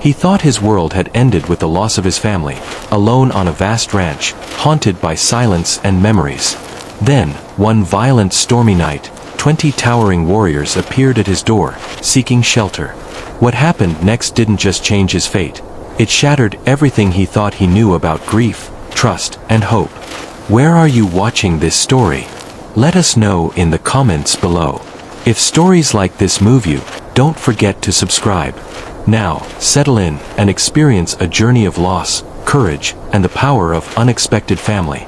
He thought his world had ended with the loss of his family, alone on a vast ranch, haunted by silence and memories. Then, one violent stormy night, 20 towering warriors appeared at his door, seeking shelter. What happened next didn't just change his fate. It shattered everything he thought he knew about grief, trust, and hope. Where are you watching this story? Let us know in the comments below. If stories like this move you, don't forget to subscribe. Now, settle in and experience a journey of loss, courage, and the power of unexpected family.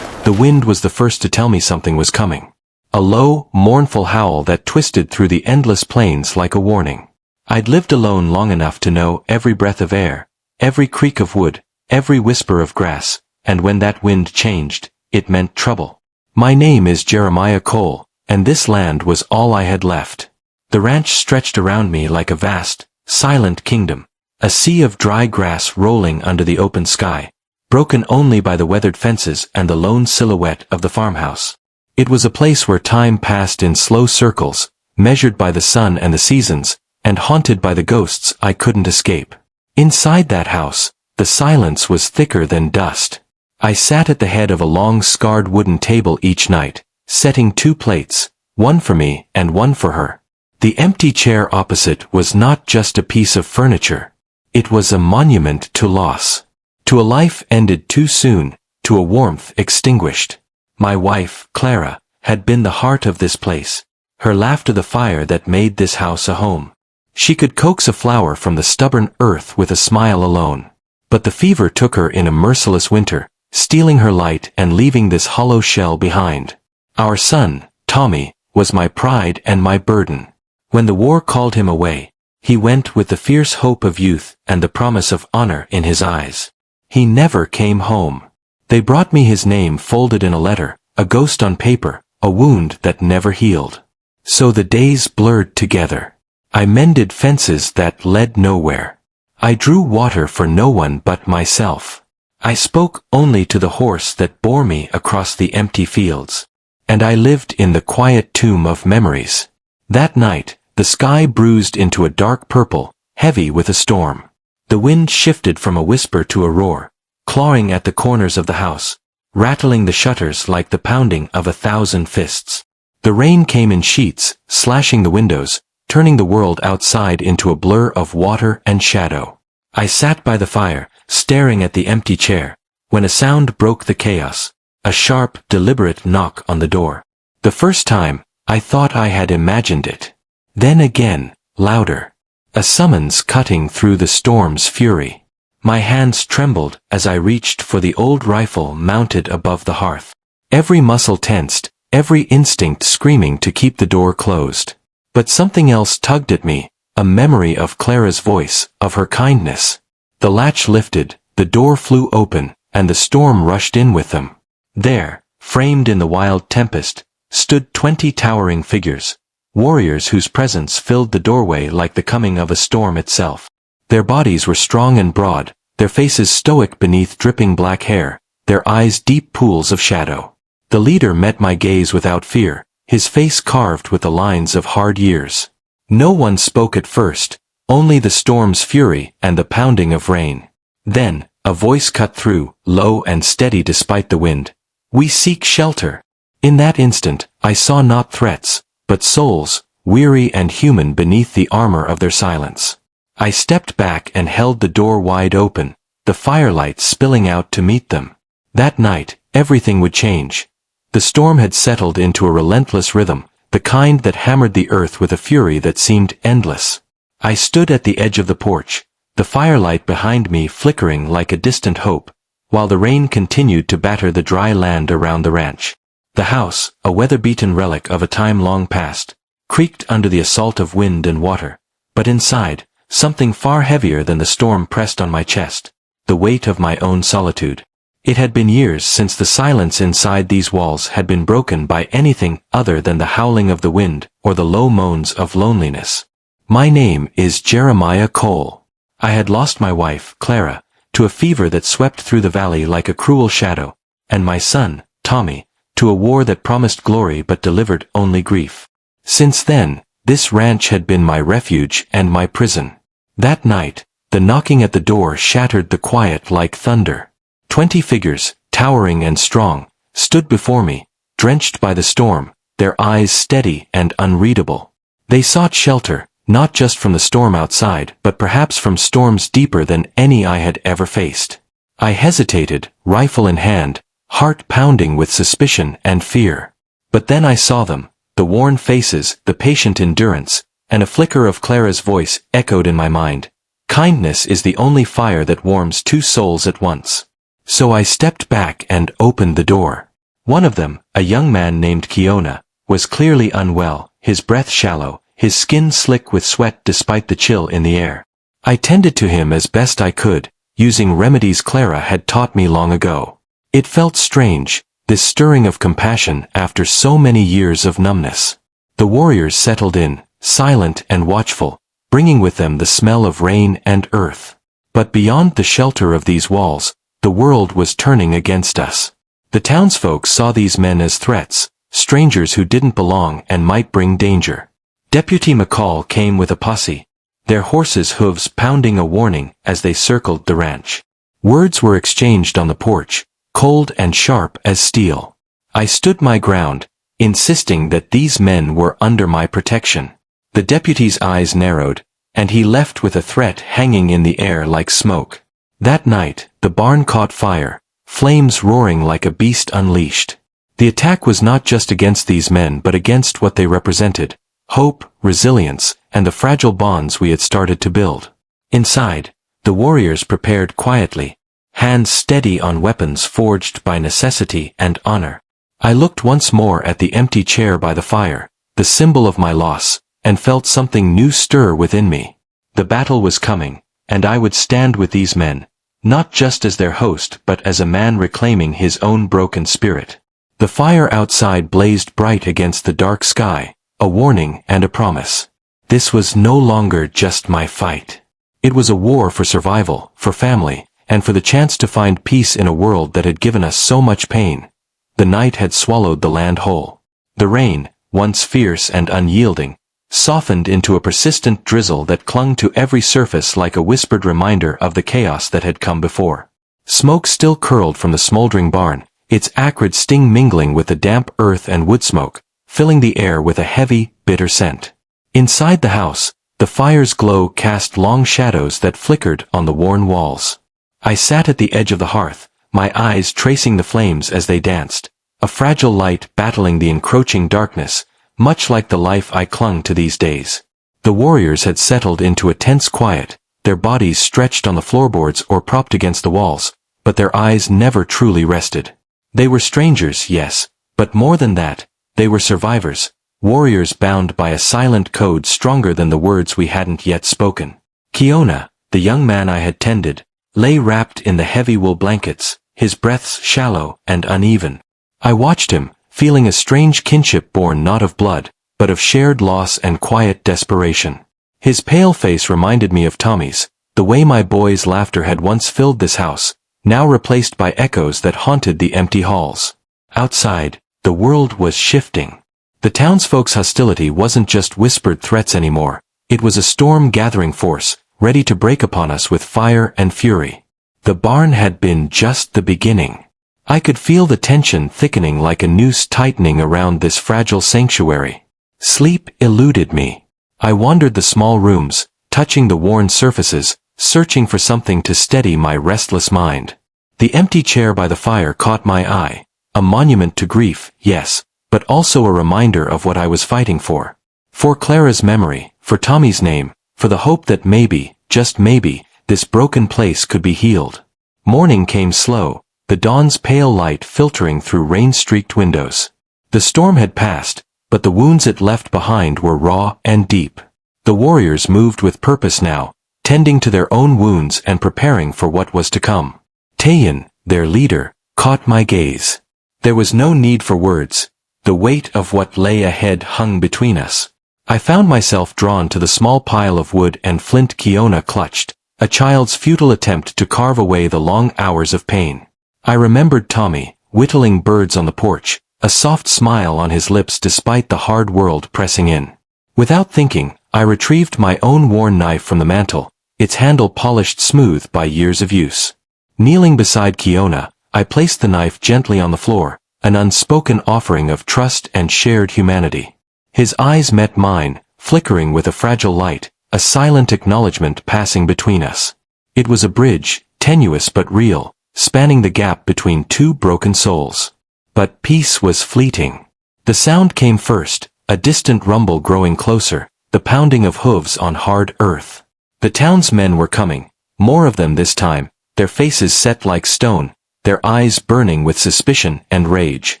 The wind was the first to tell me something was coming. A low, mournful howl that twisted through the endless plains like a warning. I'd lived alone long enough to know every breath of air, every creak of wood, every whisper of grass, and when that wind changed, it meant trouble. My name is Jeremiah Cole, and this land was all I had left. The ranch stretched around me like a vast, silent kingdom, a sea of dry grass rolling under the open sky, broken only by the weathered fences and the lone silhouette of the farmhouse. It was a place where time passed in slow circles, measured by the sun and the seasons, and haunted by the ghosts I couldn't escape. Inside that house, the silence was thicker than dust. I sat at the head of a long scarred wooden table each night, setting 2 plates, one for me and one for her. The empty chair opposite was not just a piece of furniture. It was a monument to loss. To a life ended too soon, to a warmth extinguished. My wife, Clara, had been the heart of this place, her laughter the fire that made this house a home. She could coax a flower from the stubborn earth with a smile alone. But the fever took her in a merciless winter, stealing her light and leaving this hollow shell behind. Our son, Tommy, was my pride and my burden. When the war called him away, he went with the fierce hope of youth and the promise of honor in his eyes. He never came home. They brought me his name folded in a letter, a ghost on paper, a wound that never healed. So the days blurred together. I mended fences that led nowhere. I drew water for no one but myself. I spoke only to the horse that bore me across the empty fields. And I lived in the quiet tomb of memories. That night, the sky bruised into a dark purple, heavy with a storm. The wind shifted from a whisper to a roar, clawing at the corners of the house, rattling the shutters like the pounding of 1,000 fists. The rain came in sheets, slashing the windows, turning the world outside into a blur of water and shadow. I sat by the fire, staring at the empty chair, when a sound broke the chaos, a sharp, deliberate knock on the door. The first time, I thought I had imagined it. Then again, louder. A summons cutting through the storm's fury. My hands trembled as I reached for the old rifle mounted above the hearth. Every muscle tensed, every instinct screaming to keep the door closed. But something else tugged at me, a memory of Clara's voice, of her kindness. The latch lifted, the door flew open, and the storm rushed in with them. There, framed in the wild tempest, stood 20 towering figures, warriors whose presence filled the doorway like the coming of a storm itself. Their bodies were strong and broad, their faces stoic beneath dripping black hair, their eyes deep pools of shadow. The leader met my gaze without fear, his face carved with the lines of hard years. No one spoke at first, only the storm's fury and the pounding of rain. Then, a voice cut through, low and steady despite the wind. "We seek shelter." In that instant, I saw not threats, but souls, weary and human beneath the armor of their silence. I stepped back and held the door wide open, the firelight spilling out to meet them. That night, everything would change. The storm had settled into a relentless rhythm, the kind that hammered the earth with a fury that seemed endless. I stood at the edge of the porch, the firelight behind me flickering like a distant hope, while the rain continued to batter the dry land around the ranch. The house, a weather-beaten relic of a time long past, creaked under the assault of wind and water, but inside, something far heavier than the storm pressed on my chest, the weight of my own solitude. It had been years since the silence inside these walls had been broken by anything other than the howling of the wind or the low moans of loneliness. My name is Jeremiah Cole. I had lost my wife, Clara, to a fever that swept through the valley like a cruel shadow, and my son, Tommy, to a war that promised glory but delivered only grief. Since then, this ranch had been my refuge and my prison. That night, The knocking at the door shattered the quiet like thunder. 20 figures, towering and strong, stood before me, drenched by the storm, their eyes steady and unreadable. They sought shelter, not just from the storm outside, but perhaps from storms deeper than any I had ever faced. I hesitated, rifle in hand, heart pounding with suspicion and fear. But then I saw them, the worn faces, the patient endurance, and a flicker of Clara's voice echoed in my mind. Kindness is the only fire that warms two souls at once. So I stepped back and opened the door. One of them, a young man named Kiona, was clearly unwell, his breath shallow, his skin slick with sweat despite the chill in the air. I tended to him as best I could, using remedies Clara had taught me long ago. It felt strange, this stirring of compassion after so many years of numbness. The warriors settled in, silent and watchful, bringing with them the smell of rain and earth. But beyond the shelter of these walls, the world was turning against us. The townsfolk saw these men as threats, strangers who didn't belong and might bring danger. Deputy McCall came with a posse, their horses' hooves pounding a warning as they circled the ranch. Words were exchanged on the porch, cold and sharp as steel. I stood my ground, insisting that these men were under my protection. The deputy's eyes narrowed, and he left with a threat hanging in the air like smoke. That night, the barn caught fire, flames roaring like a beast unleashed. The attack was not just against these men but against what they represented: hope, resilience, and the fragile bonds we had started to build. Inside, the warriors prepared quietly, hands steady on weapons forged by necessity and honor. I looked once more at the empty chair by the fire, the symbol of my loss, and felt something new stir within me. The battle was coming, and I would stand with these men, not just as their host but as a man reclaiming his own broken spirit. The fire outside blazed bright against the dark sky, a warning and a promise. This was no longer just my fight. It was a war for survival, for family, and for the chance to find peace in a world that had given us so much pain. The night had swallowed the land whole. The rain, once fierce and unyielding, softened into a persistent drizzle that clung to every surface like a whispered reminder of the chaos that had come before. Smoke still curled from the smoldering barn, its acrid sting mingling with the damp earth and wood smoke, filling the air with a heavy, bitter scent. Inside the house, the fire's glow cast long shadows that flickered on the worn walls. I sat at the edge of the hearth, my eyes tracing the flames as they danced, a fragile light battling the encroaching darkness, much like the life I clung to these days. The warriors had settled into a tense quiet, their bodies stretched on the floorboards or propped against the walls, but their eyes never truly rested. They were strangers, yes, but more than that, they were survivors, warriors bound by a silent code stronger than the words we hadn't yet spoken. Kiona, the young man I had tended, lay wrapped in the heavy wool blankets, his breaths shallow and uneven. I watched him, feeling a strange kinship born not of blood, but of shared loss and quiet desperation. His pale face reminded me of Tommy's, the way my boy's laughter had once filled this house, now replaced by echoes that haunted the empty halls. Outside, the world was shifting. The townsfolk's hostility wasn't just whispered threats anymore, it was a storm gathering force, ready to break upon us with fire and fury. The barn had been just the beginning. I could feel the tension thickening like a noose tightening around this fragile sanctuary. Sleep eluded me. I wandered the small rooms, touching the worn surfaces, searching for something to steady my restless mind. The empty chair by the fire caught my eye, a monument to grief, yes, but also a reminder of what I was fighting for. For Clara's memory, for Tommy's name, for the hope that maybe, just maybe, this broken place could be healed. Morning came slow, the dawn's pale light filtering through rain-streaked windows. The storm had passed, but the wounds it left behind were raw and deep. The warriors moved with purpose now, tending to their own wounds and preparing for what was to come. Tayan, their leader, caught my gaze. There was no need for words. The weight of what lay ahead hung between us. I found myself drawn to the small pile of wood and flint Kiona clutched, a child's futile attempt to carve away the long hours of pain. I remembered Tommy, whittling birds on the porch, a soft smile on his lips despite the hard world pressing in. Without thinking, I retrieved my own worn knife from the mantel, its handle polished smooth by years of use. Kneeling beside Kiona, I placed the knife gently on the floor, an unspoken offering of trust and shared humanity. His eyes met mine, flickering with a fragile light, a silent acknowledgement passing between us. It was a bridge, tenuous but real, spanning the gap between two broken souls. But peace was fleeting. The sound came first, a distant rumble growing closer, the pounding of hooves on hard earth. The townsmen were coming, more of them this time, their faces set like stone, their eyes burning with suspicion and rage.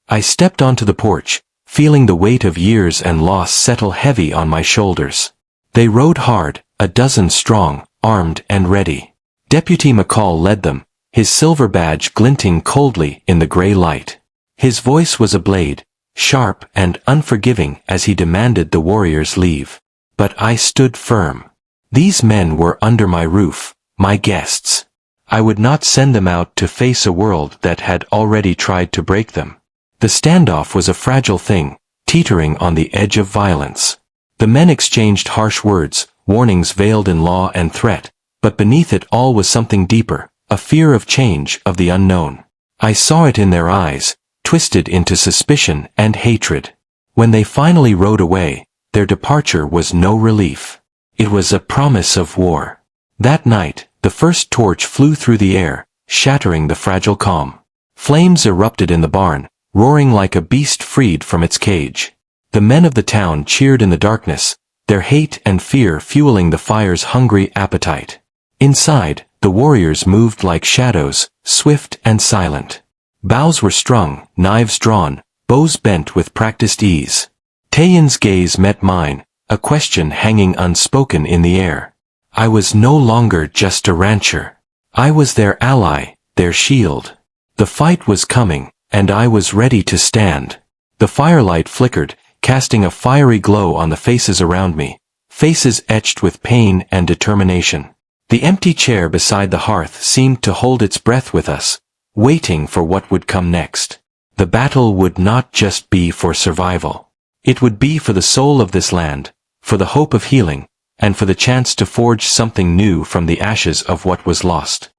I stepped onto the porch, feeling the weight of years and loss settle heavy on my shoulders. They rode hard, a dozen strong, armed and ready. Deputy McCall led them, his silver badge glinting coldly in the gray light. His voice was a blade, sharp and unforgiving as he demanded the warriors leave. But I stood firm. These men were under my roof, my guests. I would not send them out to face a world that had already tried to break them. The standoff was a fragile thing, teetering on the edge of violence. The men exchanged harsh words, warnings veiled in law and threat, but beneath it all was something deeper, a fear of change, of the unknown. I saw it in their eyes, twisted into suspicion and hatred. When they finally rode away, their departure was no relief. It was a promise of war. That night, the first torch flew through the air, shattering the fragile calm. Flames erupted in the barn, roaring like a beast freed from its cage. The men of the town cheered in the darkness, their hate and fear fueling the fire's hungry appetite. Inside, the warriors moved like shadows, swift and silent. Bows were strung, knives drawn, bows bent with practiced ease. Tayan's gaze met mine, a question hanging unspoken in the air. I was no longer just a rancher. I was their ally, their shield. The fight was coming, and I was ready to stand. The firelight flickered, casting a fiery glow on the faces around me, faces etched with pain and determination. The empty chair beside the hearth seemed to hold its breath with us, waiting for what would come next. The battle would not just be for survival. It would be for the soul of this land, for the hope of healing, and for the chance to forge something new from the ashes of what was lost.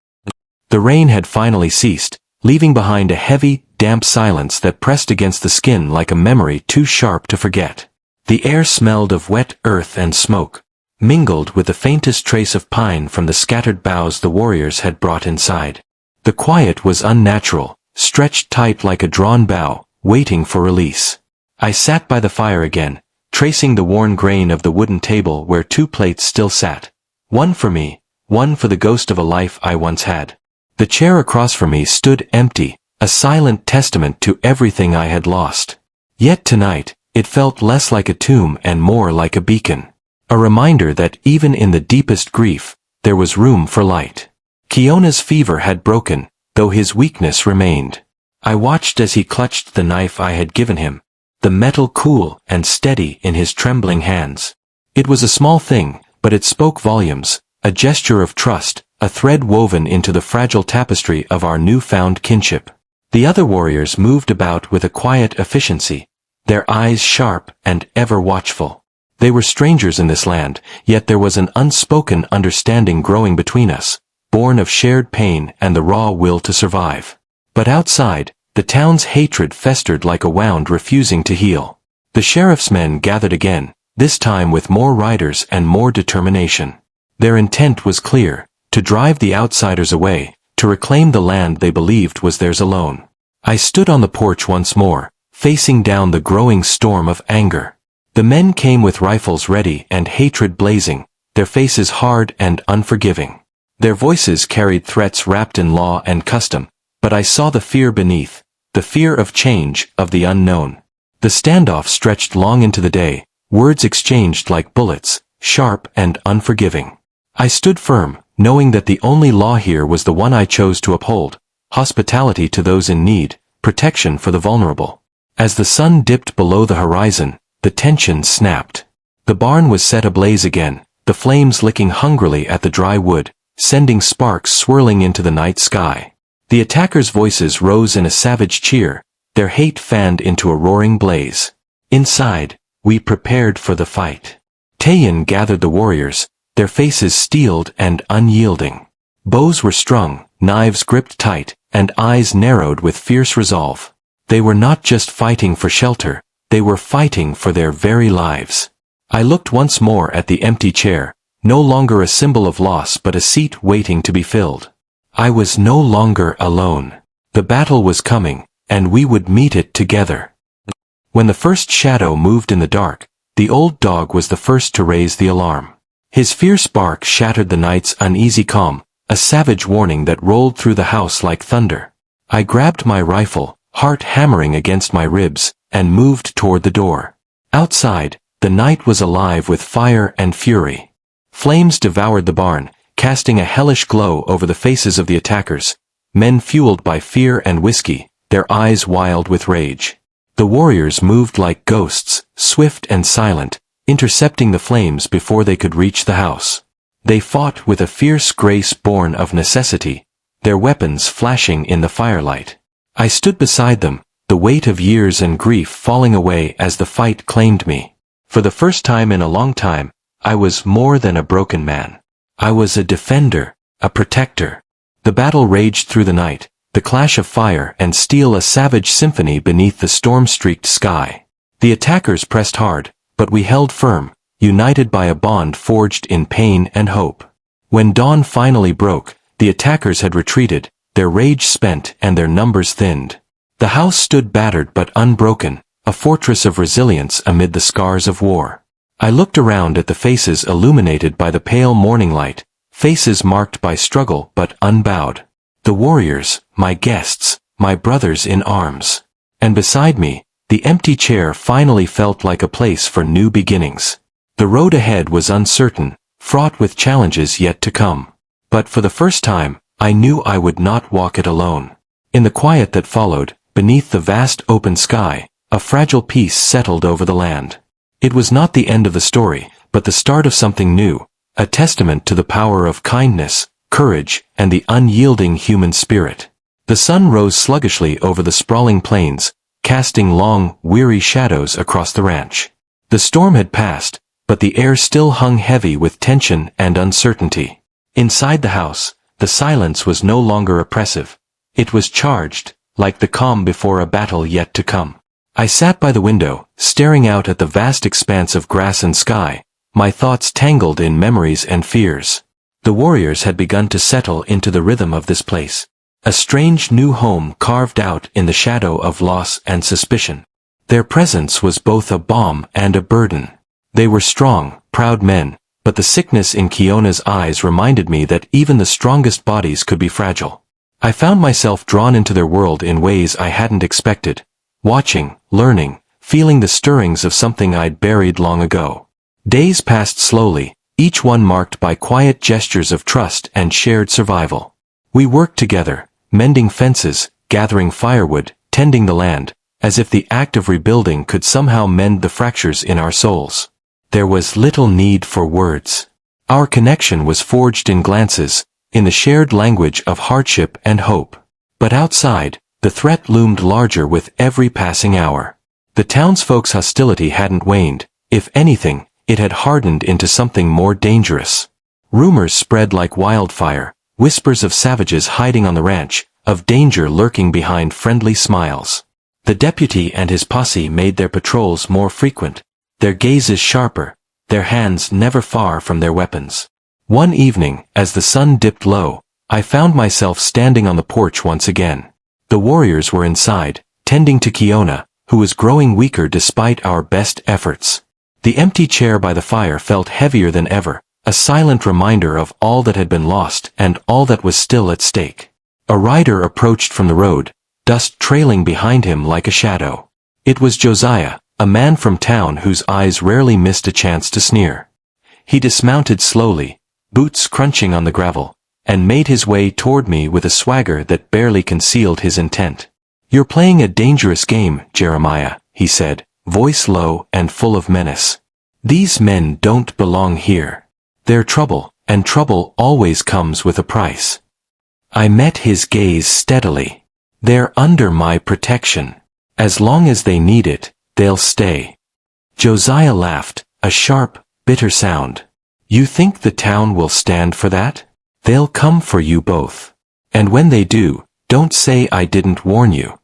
The rain had finally ceased, leaving behind a heavy, damp silence that pressed against the skin like a memory too sharp to forget. The air smelled of wet earth and smoke, mingled with the faintest trace of pine from the scattered boughs the warriors had brought inside. The quiet was unnatural, stretched tight like a drawn bow, waiting for release. I sat by the fire again, tracing the worn grain of the wooden table where two plates still sat. One for me, one for the ghost of a life I once had. The chair across from me stood empty, a silent testament to everything I had lost. Yet tonight, it felt less like a tomb and more like a beacon. A reminder that even in the deepest grief, there was room for light. Kiona's fever had broken, though his weakness remained. I watched as he clutched the knife I had given him, the metal cool and steady in his trembling hands. It was a small thing, but it spoke volumes, a gesture of trust, a thread woven into the fragile tapestry of our newfound kinship. The other warriors moved about with a quiet efficiency, their eyes sharp and ever watchful. They were strangers in this land, yet there was an unspoken understanding growing between us, born of shared pain and the raw will to survive. But outside, the town's hatred festered like a wound refusing to heal. The sheriff's men gathered again, this time with more riders and more determination. Their intent was clear, to drive the outsiders away, to reclaim the land they believed was theirs alone. I stood on the porch once more, facing down the growing storm of anger. The men came with rifles ready and hatred blazing, their faces hard and unforgiving. Their voices carried threats wrapped in law and custom, but I saw the fear beneath, the fear of change, of the unknown. The standoff stretched long into the day, words exchanged like bullets, sharp and unforgiving. I stood firm, knowing that the only law here was the one I chose to uphold, hospitality to those in need, protection for the vulnerable. As the sun dipped below the horizon, the tension snapped. The barn was set ablaze again, the flames licking hungrily at the dry wood, sending sparks swirling into the night sky. The attackers' voices rose in a savage cheer, their hate fanned into a roaring blaze. Inside, we prepared for the fight. Tayan gathered the warriors, their faces steeled and unyielding. Bows were strung, knives gripped tight, and eyes narrowed with fierce resolve. They were not just fighting for shelter, they were fighting for their very lives. I looked once more at the empty chair, no longer a symbol of loss but a seat waiting to be filled. I was no longer alone. The battle was coming, and we would meet it together. When the first shadow moved in the dark, the old dog was the first to raise the alarm. His fierce bark shattered the night's uneasy calm, a savage warning that rolled through the house like thunder. I grabbed my rifle, heart hammering against my ribs, and moved toward the door. Outside, the night was alive with fire and fury. Flames devoured the barn, casting a hellish glow over the faces of the attackers, men fueled by fear and whiskey, their eyes wild with rage. The warriors moved like ghosts, swift and silent, intercepting the flames before they could reach the house. They fought with a fierce grace born of necessity, their weapons flashing in the firelight. I stood beside them, the weight of years and grief falling away as the fight claimed me. For the first time in a long time, I was more than a broken man. I was a defender, a protector. The battle raged through the night, the clash of fire and steel a savage symphony beneath the storm-streaked sky. The attackers pressed hard, but we held firm, united by a bond forged in pain and hope. When dawn finally broke, the attackers had retreated, their rage spent and their numbers thinned. The house stood battered but unbroken, a fortress of resilience amid the scars of war. I looked around at the faces illuminated by the pale morning light, faces marked by struggle but unbowed. The warriors, my guests, my brothers in arms. And beside me, the empty chair finally felt like a place for new beginnings. The road ahead was uncertain, fraught with challenges yet to come. But for the first time, I knew I would not walk it alone. In the quiet that followed, beneath the vast open sky, a fragile peace settled over the land. It was not the end of the story, but the start of something new, a testament to the power of kindness, courage, and the unyielding human spirit. The sun rose sluggishly over the sprawling plains, casting long, weary shadows across the ranch. The storm had passed, but the air still hung heavy with tension and uncertainty. Inside the house, the silence was no longer oppressive. It was charged, like the calm before a battle yet to come. I sat by the window, staring out at the vast expanse of grass and sky, my thoughts tangled in memories and fears. The warriors had begun to settle into the rhythm of this place. A strange new home carved out in the shadow of loss and suspicion. Their presence was both a balm and a burden. They were strong, proud men, but the sickness in Kiona's eyes reminded me that even the strongest bodies could be fragile. I found myself drawn into their world in ways I hadn't expected, watching, learning, feeling the stirrings of something I'd buried long ago. Days passed slowly, each one marked by quiet gestures of trust and shared survival. We worked together, mending fences, gathering firewood, tending the land, as if the act of rebuilding could somehow mend the fractures in our souls. There was little need for words. Our connection was forged in glances, in the shared language of hardship and hope. But outside, the threat loomed larger with every passing hour. The townsfolk's hostility hadn't waned. If anything, it had hardened into something more dangerous. Rumors spread like wildfire, whispers of savages hiding on the ranch, of danger lurking behind friendly smiles. The deputy and his posse made their patrols more frequent, their gazes sharper, their hands never far from their weapons. One evening, as the sun dipped low, I found myself standing on the porch once again. The warriors were inside, tending to Kiona, who was growing weaker despite our best efforts. The empty chair by the fire felt heavier than ever, a silent reminder of all that had been lost and all that was still at stake. A rider approached from the road, dust trailing behind him like a shadow. It was Josiah, a man from town whose eyes rarely missed a chance to sneer. He dismounted slowly, boots crunching on the gravel, and made his way toward me with a swagger that barely concealed his intent. "You're playing a dangerous game, Jeremiah," he said, voice low and full of menace. "These men don't belong here. They're trouble, and trouble always comes with a price." I met his gaze steadily. "They're under my protection. As long as they need it, they'll stay." Josiah laughed, a sharp, bitter sound. You think the town will stand for that? They'll come for you both. And when they do, don't say I didn't warn you."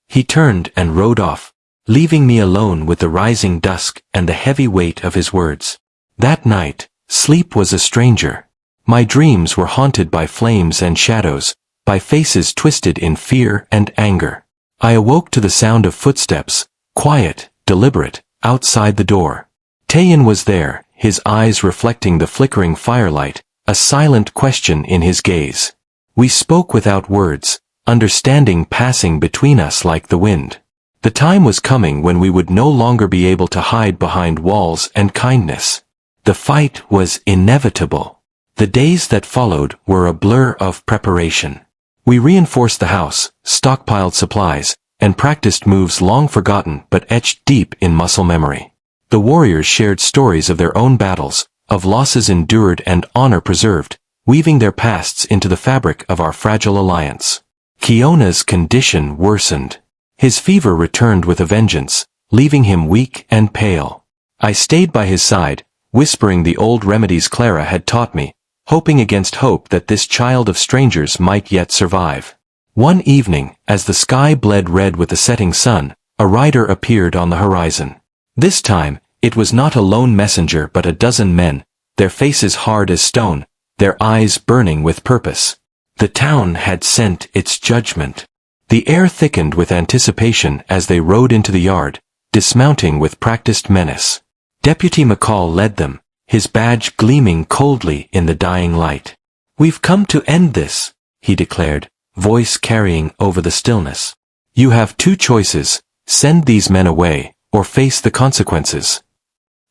He turned and rode off, leaving me alone with the rising dusk and the heavy weight of his words. That night, sleep was a stranger. My dreams were haunted by flames and shadows, by faces twisted in fear and anger. I awoke to the sound of footsteps, quiet, deliberate, outside the door. Tayan was there, his eyes reflecting the flickering firelight, a silent question in his gaze. We spoke without words, understanding passing between us like the wind. The time was coming when we would no longer be able to hide behind walls and kindness. The fight was inevitable. The days that followed were a blur of preparation. We reinforced the house, stockpiled supplies, and practiced moves long forgotten but etched deep in muscle memory. The warriors shared stories of their own battles, of losses endured and honor preserved, weaving their pasts into the fabric of our fragile alliance. Kiona's condition worsened. His fever returned with a vengeance, leaving him weak and pale. I stayed by his side, whispering the old remedies Clara had taught me, hoping against hope that this child of strangers might yet survive. One evening, as the sky bled red with the setting sun, a rider appeared on the horizon. This time, it was not a lone messenger but a dozen men, their faces hard as stone, their eyes burning with purpose. The town had sent its judgment. The air thickened with anticipation as they rode into the yard, dismounting with practiced menace. Deputy McCall led them, his badge gleaming coldly in the dying light. "We've come to end this," he declared, voice carrying over the stillness. "You have two choices, send these men away, or face the consequences."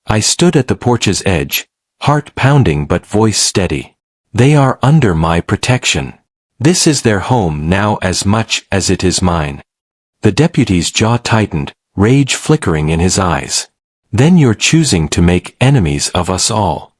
I stood at the porch's edge, heart pounding but voice steady. "They are under my protection. This is their home now as much as it is mine." The deputy's jaw tightened, rage flickering in his eyes. "Then you're choosing to make enemies of us all."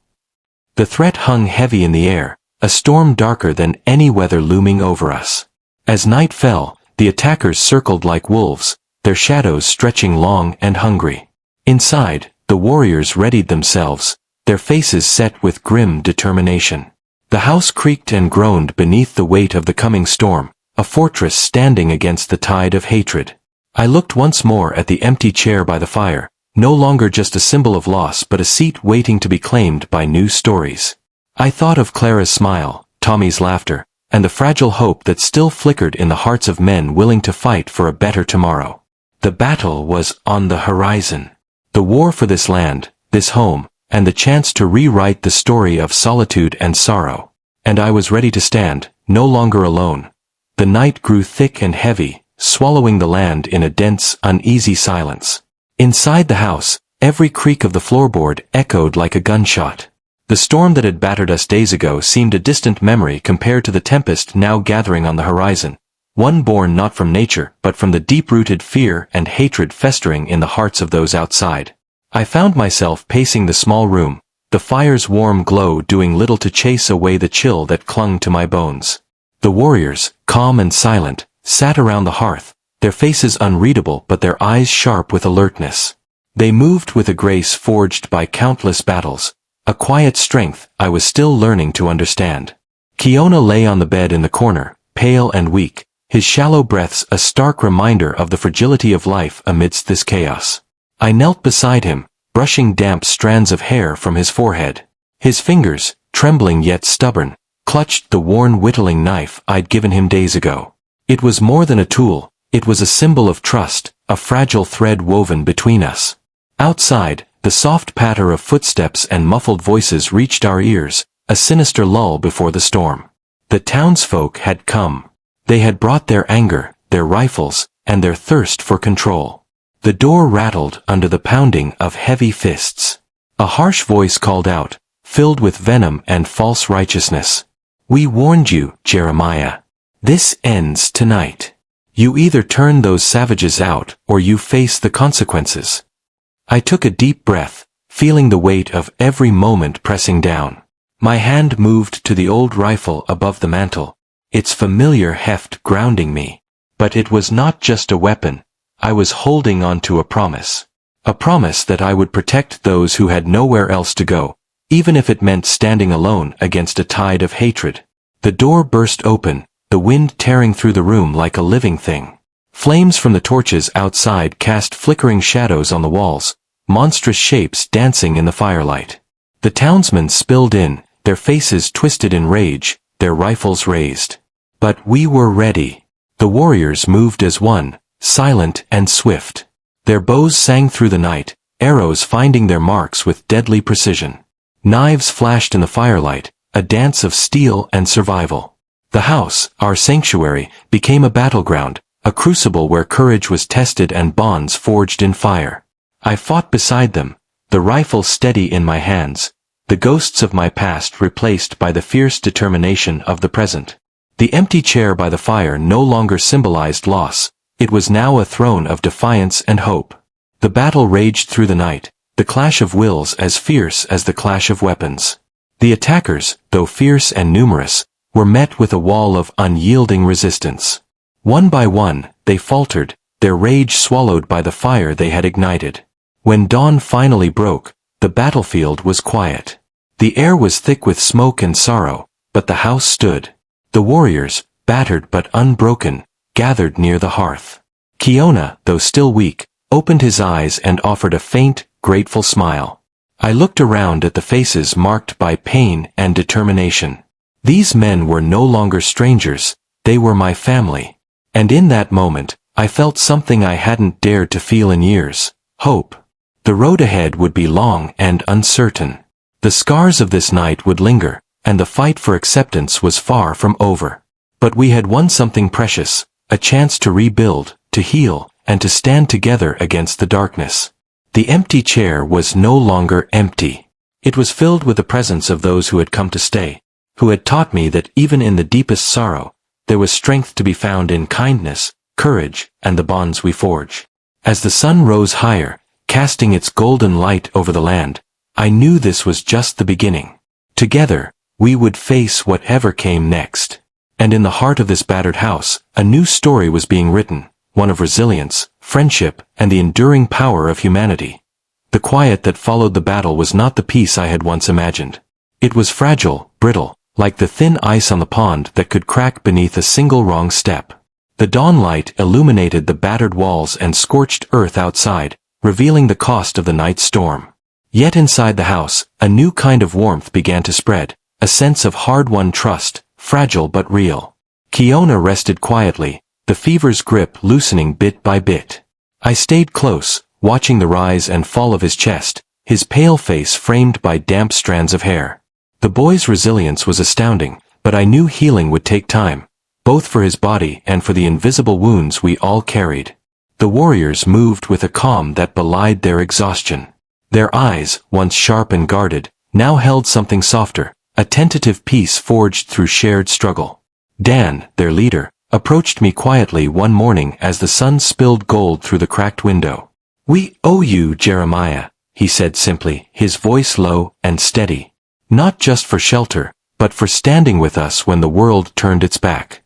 The threat hung heavy in the air, a storm darker than any weather looming over us. As night fell, the attackers circled like wolves, their shadows stretching long and hungry. Inside, the warriors readied themselves, their faces set with grim determination. The house creaked and groaned beneath the weight of the coming storm, a fortress standing against the tide of hatred. I looked once more at the empty chair by the fire, no longer just a symbol of loss but a seat waiting to be claimed by new stories. I thought of Clara's smile, Tommy's laughter, and the fragile hope that still flickered in the hearts of men willing to fight for a better tomorrow. The battle was on the horizon. The war for this land, this home, and the chance to rewrite the story of solitude and sorrow. And I was ready to stand, no longer alone. The night grew thick and heavy, swallowing the land in a dense, uneasy silence. Inside the house, every creak of the floorboard echoed like a gunshot. The storm that had battered us days ago seemed a distant memory compared to the tempest now gathering on the horizon, one born not from nature but from the deep-rooted fear and hatred festering in the hearts of those outside. I found myself pacing the small room, the fire's warm glow doing little to chase away the chill that clung to my bones. The warriors, calm and silent, sat around the hearth, their faces unreadable but their eyes sharp with alertness. They moved with a grace forged by countless battles, a quiet strength I was still learning to understand. Kiona lay on the bed in the corner, pale and weak, his shallow breaths a stark reminder of the fragility of life amidst this chaos. I knelt beside him, brushing damp strands of hair from his forehead. His fingers, trembling yet stubborn, clutched the worn whittling knife I'd given him days ago. It was more than a tool, it was a symbol of trust, a fragile thread woven between us. Outside, the soft patter of footsteps and muffled voices reached our ears, a sinister lull before the storm. The townsfolk had come. They had brought their anger, their rifles, and their thirst for control. The door rattled under the pounding of heavy fists. A harsh voice called out, filled with venom and false righteousness. "We warned you, Jeremiah. This ends tonight. You either turn those savages out or you face the consequences." I took a deep breath, feeling the weight of every moment pressing down. My hand moved to the old rifle above the mantel, its familiar heft grounding me. But it was not just a weapon. I was holding on to a promise. A promise that I would protect those who had nowhere else to go, even if it meant standing alone against a tide of hatred. The door burst open, the wind tearing through the room like a living thing. Flames from the torches outside cast flickering shadows on the walls, monstrous shapes dancing in the firelight. The townsmen spilled in, their faces twisted in rage, their rifles raised. But we were ready. The warriors moved as one, silent and swift. Their bows sang through the night, arrows finding their marks with deadly precision. Knives flashed in the firelight, a dance of steel and survival. The house, our sanctuary, became a battleground, a crucible where courage was tested and bonds forged in fire. I fought beside them, the rifle steady in my hands, the ghosts of my past replaced by the fierce determination of the present. The empty chair by the fire no longer symbolized loss, it was now a throne of defiance and hope. The battle raged through the night, the clash of wills as fierce as the clash of weapons. The attackers, though fierce and numerous, were met with a wall of unyielding resistance. One by one, they faltered, their rage swallowed by the fire they had ignited. When dawn finally broke, the battlefield was quiet. The air was thick with smoke and sorrow, but the house stood. The warriors, battered but unbroken, gathered near the hearth. Kiona, though still weak, opened his eyes and offered a faint, grateful smile. I looked around at the faces marked by pain and determination. These men were no longer strangers, they were my family. And in that moment, I felt something I hadn't dared to feel in years: hope. The road ahead would be long and uncertain. The scars of this night would linger, and the fight for acceptance was far from over. But we had won something precious, a chance to rebuild, to heal, and to stand together against the darkness. The empty chair was no longer empty. It was filled with the presence of those who had come to stay, who had taught me that even in the deepest sorrow, there was strength to be found in kindness, courage, and the bonds we forge. As the sun rose higher, casting its golden light over the land, I knew this was just the beginning. Together, we would face whatever came next. And in the heart of this battered house, a new story was being written, one of resilience, friendship, and the enduring power of humanity. The quiet that followed the battle was not the peace I had once imagined. It was fragile, brittle, like the thin ice on the pond that could crack beneath a single wrong step. The dawn light illuminated the battered walls and scorched earth outside, revealing the cost of the night's storm. Yet inside the house, a new kind of warmth began to spread, a sense of hard-won trust, fragile but real. Kiona rested quietly, the fever's grip loosening bit by bit. I stayed close, watching the rise and fall of his chest, his pale face framed by damp strands of hair. The boy's resilience was astounding, but I knew healing would take time, both for his body and for the invisible wounds we all carried. The warriors moved with a calm that belied their exhaustion. Their eyes, once sharp and guarded, now held something softer, a tentative peace forged through shared struggle. Dan, their leader, approached me quietly one morning as the sun spilled gold through the cracked window. "We owe you, Jeremiah," he said simply, his voice low and steady. "Not just for shelter, but for standing with us when the world turned its back."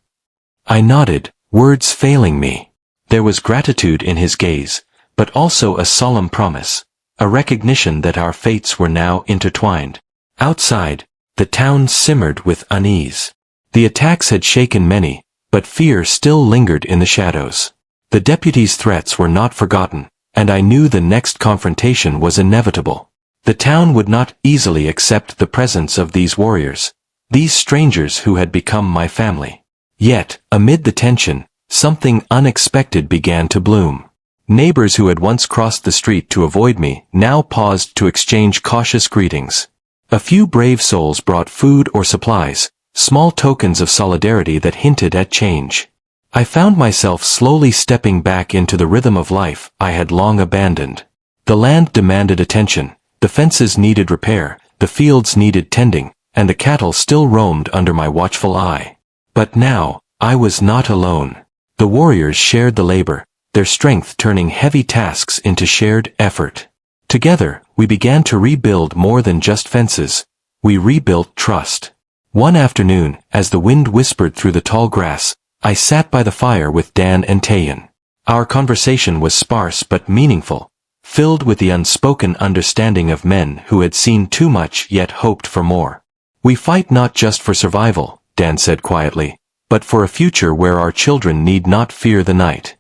I nodded, words failing me. There was gratitude in his gaze, but also a solemn promise, a recognition that our fates were now intertwined. Outside, the town simmered with unease. The attacks had shaken many, but fear still lingered in the shadows. The deputy's threats were not forgotten, and I knew the next confrontation was inevitable. The town would not easily accept the presence of these warriors, these strangers who had become my family. Yet, amid the tension, something unexpected began to bloom. Neighbors who had once crossed the street to avoid me now paused to exchange cautious greetings. A few brave souls brought food or supplies, small tokens of solidarity that hinted at change. I found myself slowly stepping back into the rhythm of life I had long abandoned. The land demanded attention, the fences needed repair, the fields needed tending, and the cattle still roamed under my watchful eye. But now, I was not alone. The warriors shared the labor, their strength turning heavy tasks into shared effort. Together, we began to rebuild more than just fences. We rebuilt trust. One afternoon, as the wind whispered through the tall grass, I sat by the fire with Dan and Tayan. Our conversation was sparse but meaningful, filled with the unspoken understanding of men who had seen too much yet hoped for more. "We fight not just for survival," Dan said quietly, "but for a future where our children need not fear the night."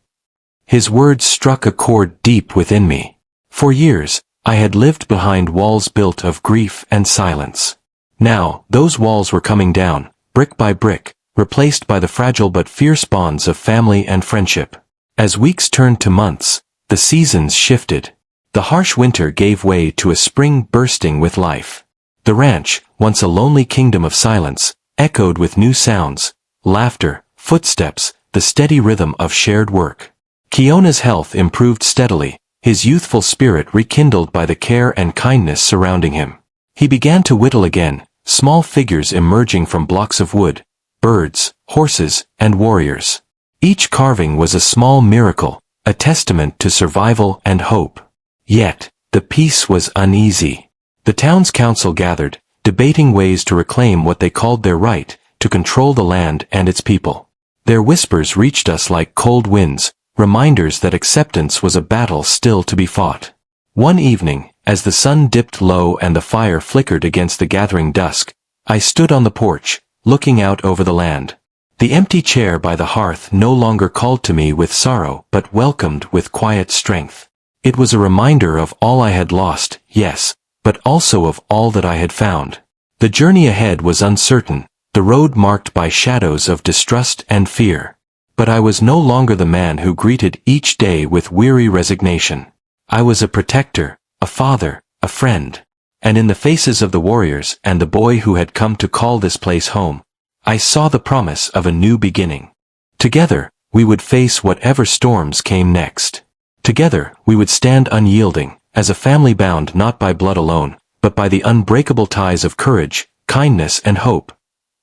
His words struck a chord deep within me. For years, I had lived behind walls built of grief and silence. Now, those walls were coming down, brick by brick, replaced by the fragile but fierce bonds of family and friendship. As weeks turned to months, the seasons shifted. The harsh winter gave way to a spring bursting with life. The ranch, once a lonely kingdom of silence, echoed with new sounds, laughter, footsteps, the steady rhythm of shared work. Keona's health improved steadily, his youthful spirit rekindled by the care and kindness surrounding him. He began to whittle again, small figures emerging from blocks of wood, birds, horses, and warriors. Each carving was a small miracle, a testament to survival and hope. Yet, the peace was uneasy. The town's council gathered, debating ways to reclaim what they called their right, to control the land and its people. Their whispers reached us like cold winds, reminders that acceptance was a battle still to be fought. One evening, as the sun dipped low and the fire flickered against the gathering dusk, I stood on the porch, looking out over the land. The empty chair by the hearth no longer called to me with sorrow but welcomed with quiet strength. It was a reminder of all I had lost, yes, but also of all that I had found. The journey ahead was uncertain, the road marked by shadows of distrust and fear. But I was no longer the man who greeted each day with weary resignation. I was a protector, a father, a friend. And in the faces of the warriors and the boy who had come to call this place home, I saw the promise of a new beginning. Together, we would face whatever storms came next. Together, we would stand unyielding, as a family bound not by blood alone, but by the unbreakable ties of courage, kindness, and hope.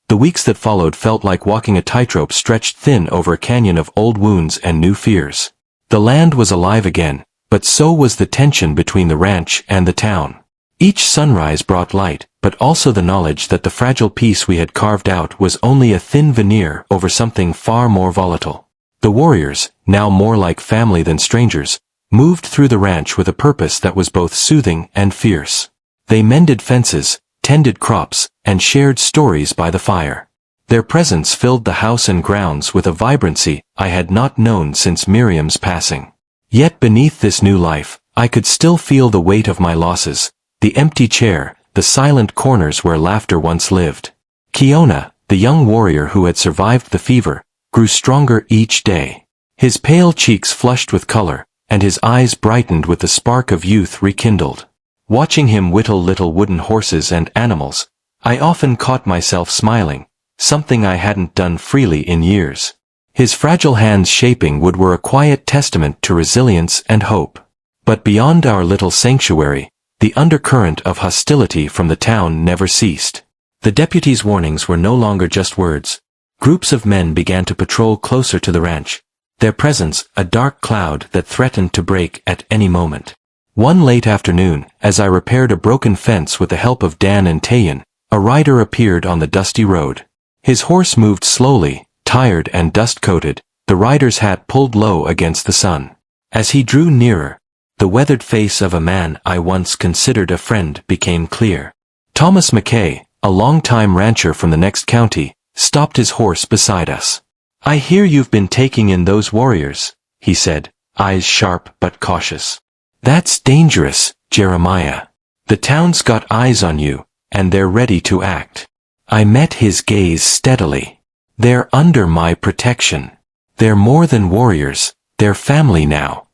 The weeks that followed felt like walking a tightrope stretched thin over a canyon of old wounds and new fears. The land was alive again, but so was the tension between the ranch and the town. Each sunrise brought light, but also the knowledge that the fragile peace we had carved out was only a thin veneer over something far more volatile. The warriors, now more like family than strangers, moved through the ranch with a purpose that was both soothing and fierce. They mended fences, tended crops, and shared stories by the fire. Their presence filled the house and grounds with a vibrancy I had not known since Miriam's passing. Yet beneath this new life, I could still feel the weight of my losses, the empty chair, the silent corners where laughter once lived. Keona, the young warrior who had survived the fever, grew stronger each day. His pale cheeks flushed with color, and his eyes brightened with the spark of youth rekindled. Watching him whittle little wooden horses and animals, I often caught myself smiling, something I hadn't done freely in years. His fragile hands shaping wood were a quiet testament to resilience and hope. But beyond our little sanctuary, the undercurrent of hostility from the town never ceased. The deputy's warnings were no longer just words. Groups of men began to patrol closer to the ranch, their presence a dark cloud that threatened to break at any moment. One late afternoon, as I repaired a broken fence with the help of Dan and Tayan, a rider appeared on the dusty road. His horse moved slowly, tired and dust-coated, the rider's hat pulled low against the sun. As he drew nearer, the weathered face of a man I once considered a friend became clear. Thomas McKay, a longtime rancher from the next county, stopped his horse beside us. "I hear you've been taking in those warriors," he said, eyes sharp but cautious. "That's dangerous, Jeremiah. The town's got eyes on you, and they're ready to act." I met his gaze steadily. "They're under my protection. They're more than warriors, they're family now."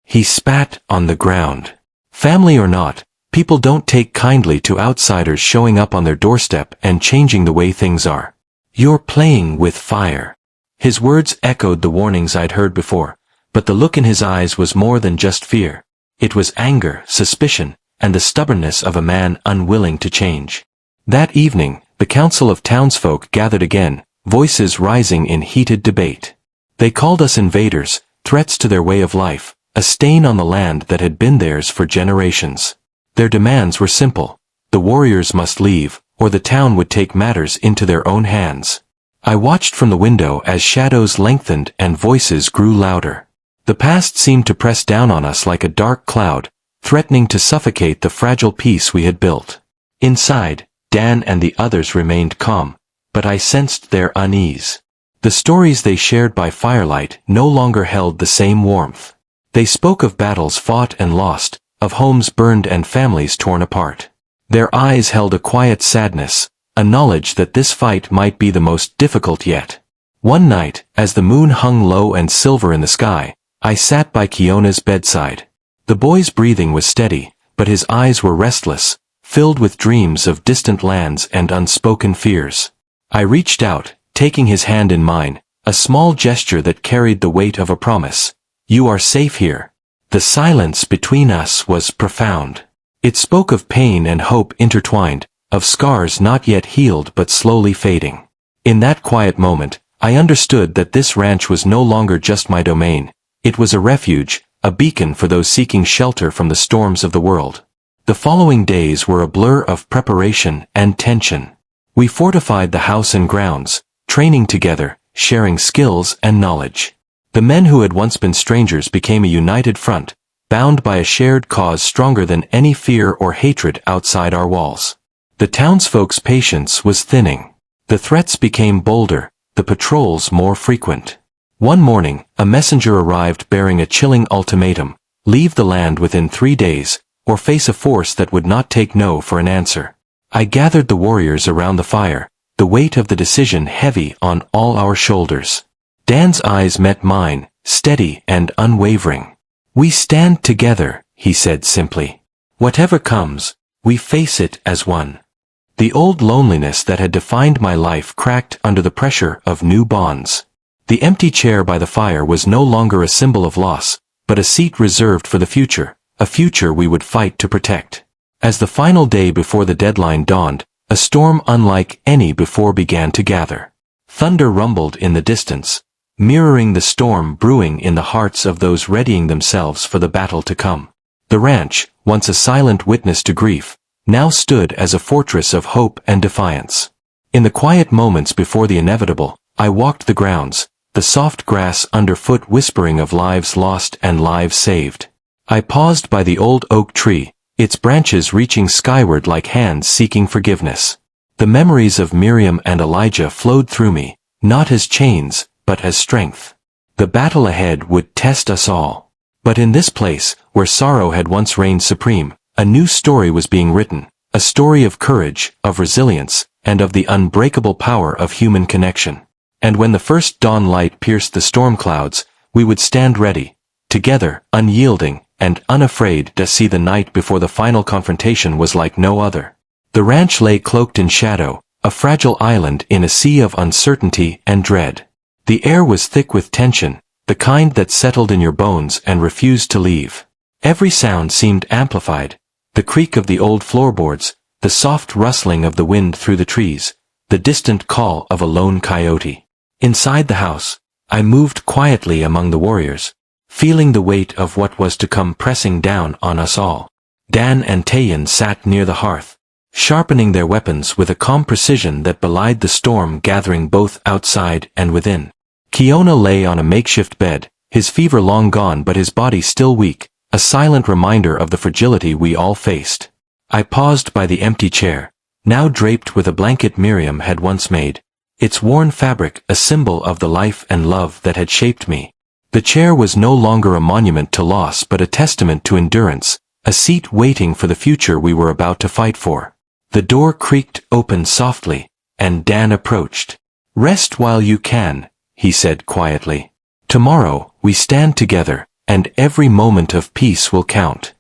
He spat on the ground. Family or not, people don't take kindly to outsiders showing up on their doorstep and changing the way things are. "You're playing with fire." His words echoed the warnings I'd heard before, but the look in his eyes was more than just fear. It was anger, suspicion, and the stubbornness of a man unwilling to change. That evening, the council of townsfolk gathered again, voices rising in heated debate. They called us invaders, threats to their way of life, a stain on the land that had been theirs for generations. Their demands were simple. The warriors must leave, or the town would take matters into their own hands. I watched from the window as shadows lengthened and voices grew louder. The past seemed to press down on us like a dark cloud, threatening to suffocate the fragile peace we had built. Inside, Dan and the others remained calm, but I sensed their unease. The stories they shared by firelight no longer held the same warmth. They spoke of battles fought and lost, of homes burned and families torn apart. Their eyes held a quiet sadness, a knowledge that this fight might be the most difficult yet. One night, as the moon hung low and silver in the sky, I sat by Kiona's bedside. The boy's breathing was steady, but his eyes were restless, filled with dreams of distant lands and unspoken fears. I reached out, taking his hand in mine, a small gesture that carried the weight of a promise. "You are safe here." The silence between us was profound. It spoke of pain and hope intertwined, of scars not yet healed but slowly fading. In that quiet moment, I understood that this ranch was no longer just my domain. It was a refuge, a beacon for those seeking shelter from the storms of the world. The following days were a blur of preparation and tension. We fortified the house and grounds, training together, sharing skills and knowledge. The men who had once been strangers became a united front, bound by a shared cause stronger than any fear or hatred outside our walls. The townsfolk's patience was thinning. The threats became bolder, the patrols more frequent. One morning, a messenger arrived bearing a chilling ultimatum: leave the land within 3 days, or face a force that would not take no for an answer. I gathered the warriors around the fire, the weight of the decision heavy on all our shoulders. Dan's eyes met mine, steady and unwavering. "We stand together," he said simply. "Whatever comes, we face it as one." The old loneliness that had defined my life cracked under the pressure of new bonds. The empty chair by the fire was no longer a symbol of loss, but a seat reserved for the future, a future we would fight to protect. As the final day before the deadline dawned, a storm unlike any before began to gather. Thunder rumbled in the distance, mirroring the storm brewing in the hearts of those readying themselves for the battle to come. The ranch, once a silent witness to grief, now stood as a fortress of hope and defiance. In the quiet moments before the inevitable, I walked the grounds, the soft grass underfoot whispering of lives lost and lives saved. I paused by the old oak tree, its branches reaching skyward like hands seeking forgiveness. The memories of Miriam and Elijah flowed through me, not as chains, but as strength. The battle ahead would test us all. But in this place, where sorrow had once reigned supreme, a new story was being written, a story of courage, of resilience, and of the unbreakable power of human connection. And when the first dawn light pierced the storm clouds, we would stand ready, together, unyielding, and unafraid to see the night before the final confrontation was like no other. The ranch lay cloaked in shadow, a fragile island in a sea of uncertainty and dread. The air was thick with tension, the kind that settled in your bones and refused to leave. Every sound seemed amplified: the creak of the old floorboards, the soft rustling of the wind through the trees, the distant call of a lone coyote. Inside the house, I moved quietly among the warriors, feeling the weight of what was to come pressing down on us all. Dan and Tayan sat near the hearth, sharpening their weapons with a calm precision that belied the storm gathering both outside and within. Kiona lay on a makeshift bed, his fever long gone but his body still weak, a silent reminder of the fragility we all faced. I paused by the empty chair, now draped with a blanket Miriam had once made, its worn fabric a symbol of the life and love that had shaped me. The chair was no longer a monument to loss but a testament to endurance, a seat waiting for the future we were about to fight for. The door creaked open softly, and Dan approached. "Rest while you can," he said quietly. "Tomorrow, we stand together, and every moment of peace will count."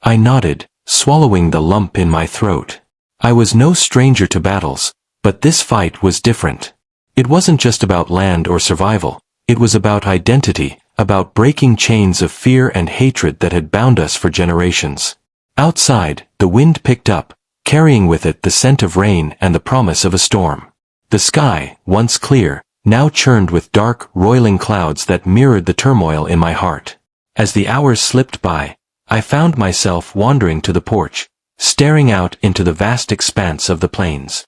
I nodded, swallowing the lump in my throat. I was no stranger to battles, but this fight was different. It wasn't just about land or survival, it was about identity, about breaking chains of fear and hatred that had bound us for generations. Outside, the wind picked up, carrying with it the scent of rain and the promise of a storm. The sky, once clear, now churned with dark, roiling clouds that mirrored the turmoil in my heart. As the hours slipped by, I found myself wandering to the porch, staring out into the vast expanse of the plains.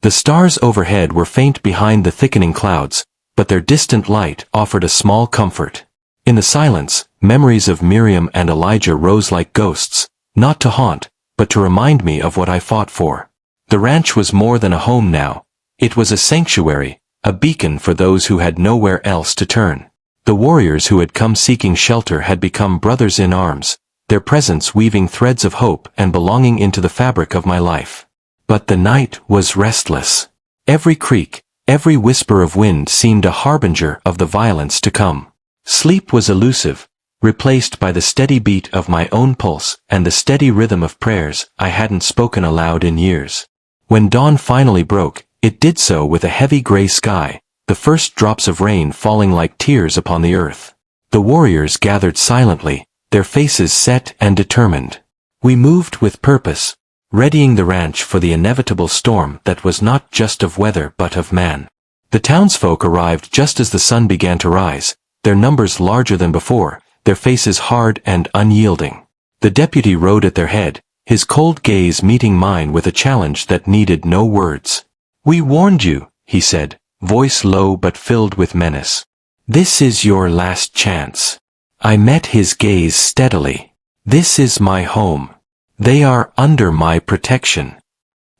The stars overhead were faint behind the thickening clouds, but their distant light offered a small comfort. In the silence, memories of Miriam and Elijah rose like ghosts, not to haunt, but to remind me of what I fought for. The ranch was more than a home now. It was a sanctuary, a beacon for those who had nowhere else to turn. The warriors who had come seeking shelter had become brothers in arms, their presence weaving threads of hope and belonging into the fabric of my life. But the night was restless. Every creak, every whisper of wind seemed a harbinger of the violence to come. Sleep was elusive, replaced by the steady beat of my own pulse and the steady rhythm of prayers I hadn't spoken aloud in years. When dawn finally broke, it did so with a heavy gray sky, the first drops of rain falling like tears upon the earth. The warriors gathered silently, their faces set and determined. We moved with purpose, readying the ranch for the inevitable storm that was not just of weather but of man. The townsfolk arrived just as the sun began to rise, their numbers larger than before, their faces hard and unyielding. The deputy rode at their head, his cold gaze meeting mine with a challenge that needed no words. "We warned you," he said, voice low but filled with menace. "This is your last chance." I met his gaze steadily. "This is my home. They are under my protection."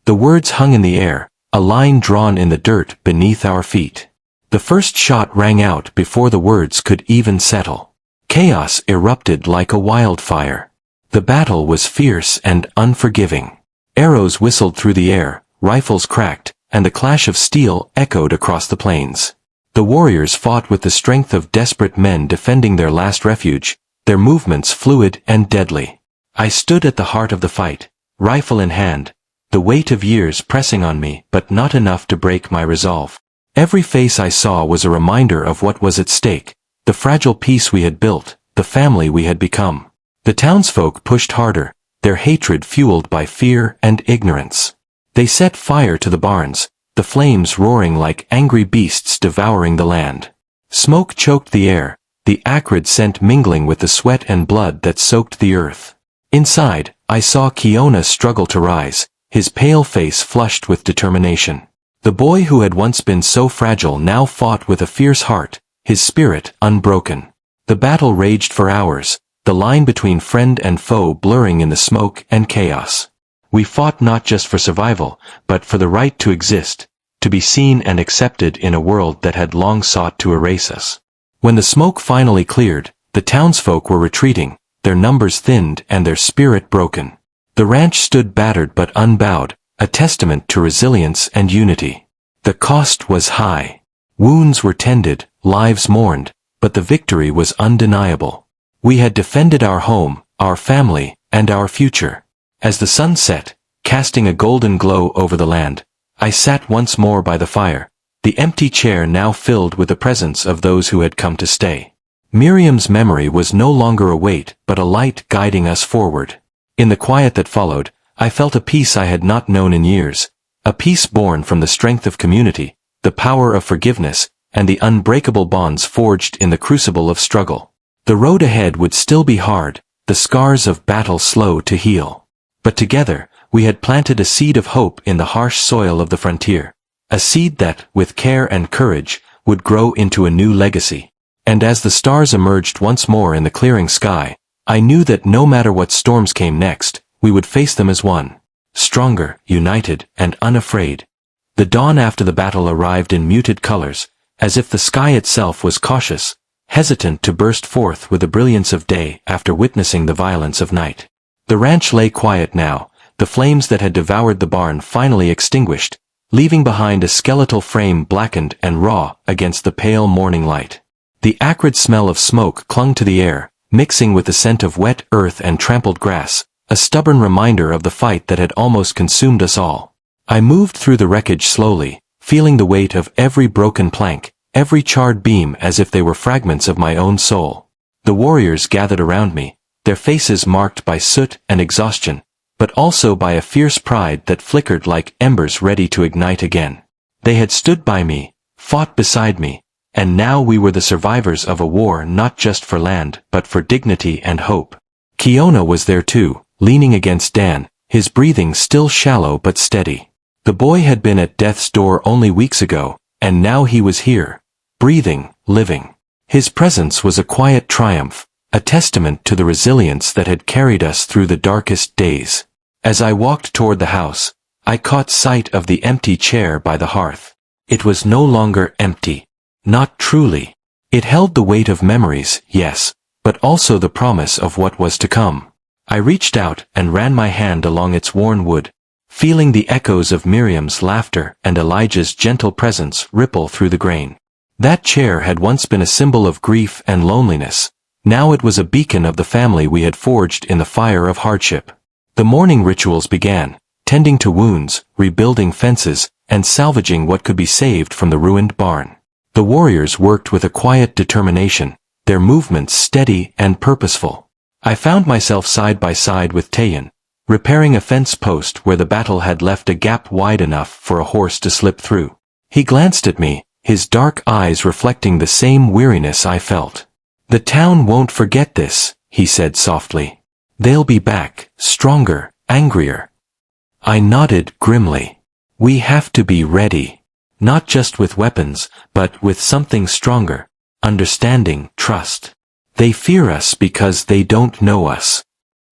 The words hung in the air, a line drawn in the dirt beneath our feet. The first shot rang out before the words could even settle. Chaos erupted like a wildfire. The battle was fierce and unforgiving. Arrows whistled through the air, rifles cracked, and the clash of steel echoed across the plains. The warriors fought with the strength of desperate men defending their last refuge, their movements fluid and deadly. I stood at the heart of the fight, rifle in hand, the weight of years pressing on me but not enough to break my resolve. Every face I saw was a reminder of what was at stake, the fragile peace we had built, the family we had become. The townsfolk pushed harder, their hatred fueled by fear and ignorance. They set fire to the barns, the flames roaring like angry beasts devouring the land. Smoke choked the air, the acrid scent mingling with the sweat and blood that soaked the earth. Inside, I saw Kiona struggle to rise, his pale face flushed with determination. The boy who had once been so fragile now fought with a fierce heart, his spirit unbroken. The battle raged for hours, the line between friend and foe blurring in the smoke and chaos. We fought not just for survival, but for the right to exist, to be seen and accepted in a world that had long sought to erase us. When the smoke finally cleared, the townsfolk were retreating, their numbers thinned and their spirit broken. The ranch stood battered but unbowed, a testament to resilience and unity. The cost was high. Wounds were tended, lives mourned, but the victory was undeniable. We had defended our home, our family, and our future. As the sun set, casting a golden glow over the land, I sat once more by the fire, the empty chair now filled with the presence of those who had come to stay. Miriam's memory was no longer a weight but a light guiding us forward. In the quiet that followed, I felt a peace I had not known in years, a peace born from the strength of community, the power of forgiveness, and the unbreakable bonds forged in the crucible of struggle. The road ahead would still be hard, the scars of battle slow to heal. But together, we had planted a seed of hope in the harsh soil of the frontier, a seed that, with care and courage, would grow into a new legacy. And as the stars emerged once more in the clearing sky, I knew that no matter what storms came next, we would face them as one, stronger, united, and unafraid. The dawn after the battle arrived in muted colors, as if the sky itself was cautious, hesitant to burst forth with the brilliance of day after witnessing the violence of night. The ranch lay quiet now, the flames that had devoured the barn finally extinguished, leaving behind a skeletal frame blackened and raw against the pale morning light. The acrid smell of smoke clung to the air, mixing with the scent of wet earth and trampled grass, a stubborn reminder of the fight that had almost consumed us all. I moved through the wreckage slowly, feeling the weight of every broken plank, every charred beam as if they were fragments of my own soul. The warriors gathered around me, their faces marked by soot and exhaustion, but also by a fierce pride that flickered like embers ready to ignite again. They had stood by me, fought beside me, and now we were the survivors of a war not just for land but for dignity and hope. Kiona was there too, leaning against Dan, his breathing still shallow but steady. The boy had been at death's door only weeks ago, and now he was here, breathing, living. His presence was a quiet triumph, a testament to the resilience that had carried us through the darkest days. As I walked toward the house, I caught sight of the empty chair by the hearth. It was no longer empty. Not truly. It held the weight of memories, yes, but also the promise of what was to come. I reached out and ran my hand along its worn wood, feeling the echoes of Miriam's laughter and Elijah's gentle presence ripple through the grain. That chair had once been a symbol of grief and loneliness. Now it was a beacon of the family we had forged in the fire of hardship. The morning rituals began, tending to wounds, rebuilding fences, and salvaging what could be saved from the ruined barn. The warriors worked with a quiet determination, their movements steady and purposeful. I found myself side by side with Tayan, repairing a fence post where the battle had left a gap wide enough for a horse to slip through. He glanced at me, his dark eyes reflecting the same weariness I felt. "The town won't forget this," he said softly. "They'll be back, stronger, angrier." I nodded grimly. "We have to be ready. Not just with weapons, but with something stronger. Understanding, trust. They fear us because they don't know us."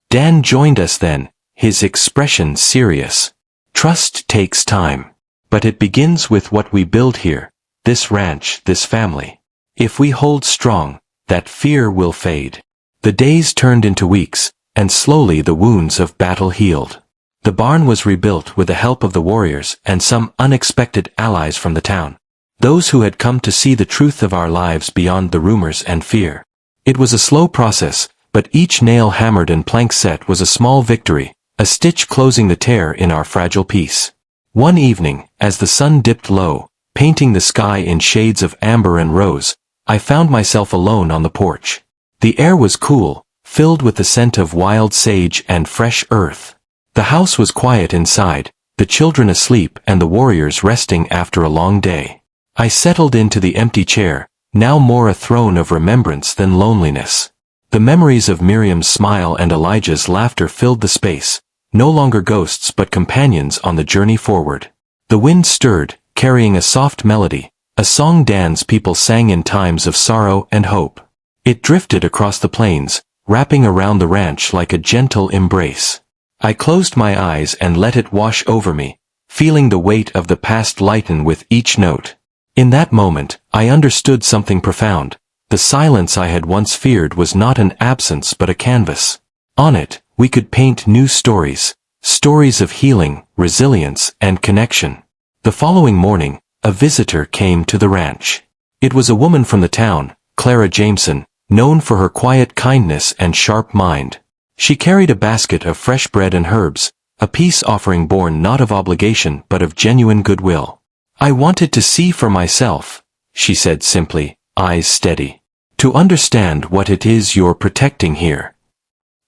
Dan joined us then, his expression serious. "Trust takes time. But it begins with what we build here, this ranch, this family. If we hold strong, that fear will fade." The days turned into weeks, and slowly the wounds of battle healed. The barn was rebuilt with the help of the warriors and some unexpected allies from the town. Those who had come to see the truth of our lives beyond the rumors and fear. It was a slow process, but each nail hammered and plank set was a small victory, a stitch closing the tear in our fragile peace. One evening, as the sun dipped low, painting the sky in shades of amber and rose, I found myself alone on the porch. The air was cool, filled with the scent of wild sage and fresh earth. The house was quiet inside, the children asleep and the warriors resting after a long day. I settled into the empty chair, now more a throne of remembrance than loneliness. The memories of Miriam's smile and Elijah's laughter filled the space, no longer ghosts but companions on the journey forward. The wind stirred, carrying a soft melody, a song Dan's people sang in times of sorrow and hope. It drifted across the plains, wrapping around the ranch like a gentle embrace. I closed my eyes and let it wash over me, feeling the weight of the past lighten with each note. In that moment, I understood something profound. The silence I had once feared was not an absence but a canvas. On it, we could paint new stories, stories of healing, resilience, and connection. The following morning, a visitor came to the ranch. It was a woman from the town, Clara Jameson, known for her quiet kindness and sharp mind. She carried a basket of fresh bread and herbs, a peace offering born not of obligation but of genuine goodwill. "I wanted to see for myself," she said simply, eyes steady, "to understand what it is you're protecting here."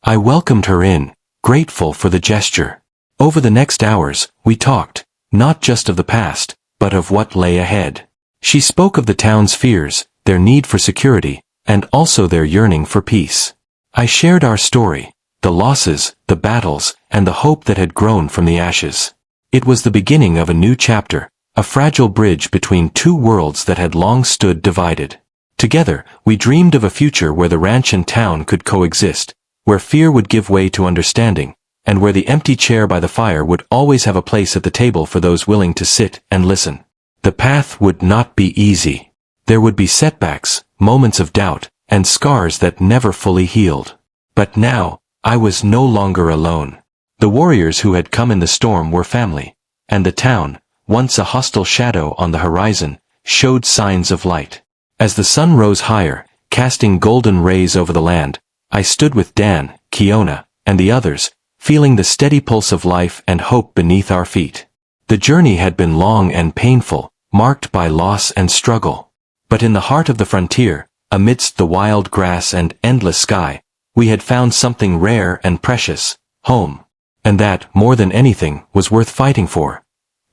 I welcomed her in, grateful for the gesture. Over the next hours, we talked, not just of the past, but of what lay ahead. She spoke of the town's fears, their need for security, and also their yearning for peace. I shared our story, the losses, the battles, and the hope that had grown from the ashes. It was the beginning of a new chapter, a fragile bridge between two worlds that had long stood divided. Together, we dreamed of a future where the ranch and town could coexist, where fear would give way to understanding, and where the empty chair by the fire would always have a place at the table for those willing to sit and listen. The path would not be easy. There would be setbacks, moments of doubt, and scars that never fully healed. But now, I was no longer alone. The warriors who had come in the storm were family, and the town, once a hostile shadow on the horizon, showed signs of light. As the sun rose higher, casting golden rays over the land, I stood with Dan, Kiona, and the others, feeling the steady pulse of life and hope beneath our feet. The journey had been long and painful, marked by loss and struggle. But in the heart of the frontier, amidst the wild grass and endless sky, we had found something rare and precious, home. And that, more than anything, was worth fighting for.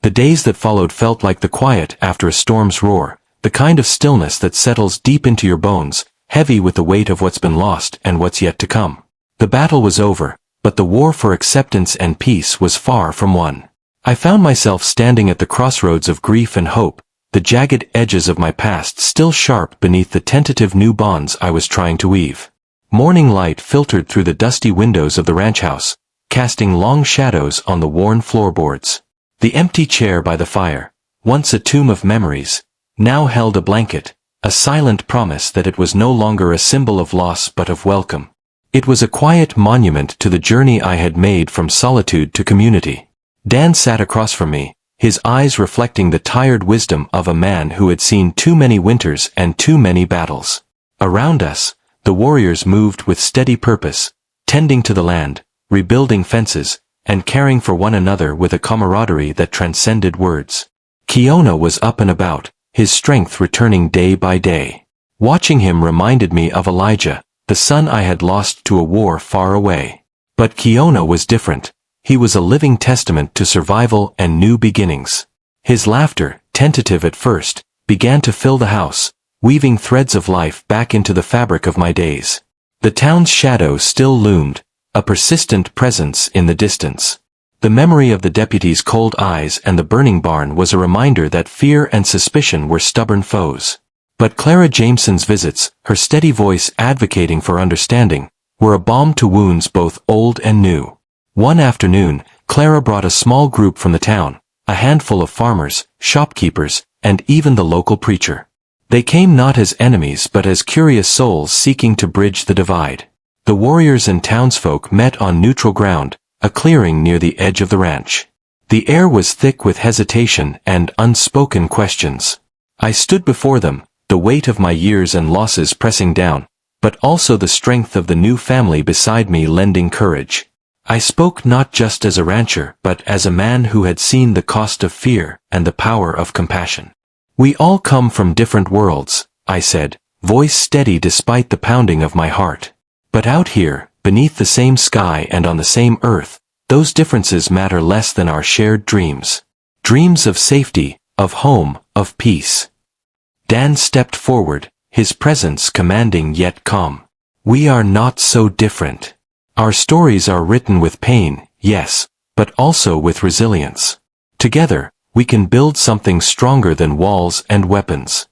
The days that followed felt like the quiet after a storm's roar, the kind of stillness that settles deep into your bones, heavy with the weight of what's been lost and what's yet to come. The battle was over, but the war for acceptance and peace was far from won. I found myself standing at the crossroads of grief and hope, the jagged edges of my past still sharp beneath the tentative new bonds I was trying to weave. Morning light filtered through the dusty windows of the ranch house, casting long shadows on the worn floorboards. The empty chair by the fire, once a tomb of memories, now held a blanket, a silent promise that it was no longer a symbol of loss but of welcome. It was a quiet monument to the journey I had made from solitude to community. Dan sat across from me, his eyes reflecting the tired wisdom of a man who had seen too many winters and too many battles. Around us, the warriors moved with steady purpose, tending to the land, rebuilding fences, and caring for one another with a camaraderie that transcended words. Kiona was up and about, his strength returning day by day. Watching him reminded me of Elijah, the son I had lost to a war far away. But Kiona was different. He was a living testament to survival and new beginnings. His laughter, tentative at first, began to fill the house, weaving threads of life back into the fabric of my days. The town's shadow still loomed, a persistent presence in the distance. The memory of the deputy's cold eyes and the burning barn was a reminder that fear and suspicion were stubborn foes. But Clara Jameson's visits, her steady voice advocating for understanding, were a balm to wounds both old and new. One afternoon, Clara brought a small group from the town, a handful of farmers, shopkeepers, and even the local preacher. They came not as enemies but as curious souls seeking to bridge the divide. The warriors and townsfolk met on neutral ground, a clearing near the edge of the ranch. The air was thick with hesitation and unspoken questions. I stood before them, the weight of my years and losses pressing down, but also the strength of the new family beside me lending courage. I spoke not just as a rancher but as a man who had seen the cost of fear and the power of compassion. We all come from different worlds, I said, voice steady despite the pounding of my heart. But out here, beneath the same sky and on the same earth, those differences matter less than our shared dreams. Dreams of safety, of home, of peace. Dan stepped forward, his presence commanding yet calm. We are not so different. Our stories are written with pain, yes, but also with resilience. Together, we can build something stronger than walls and weapons.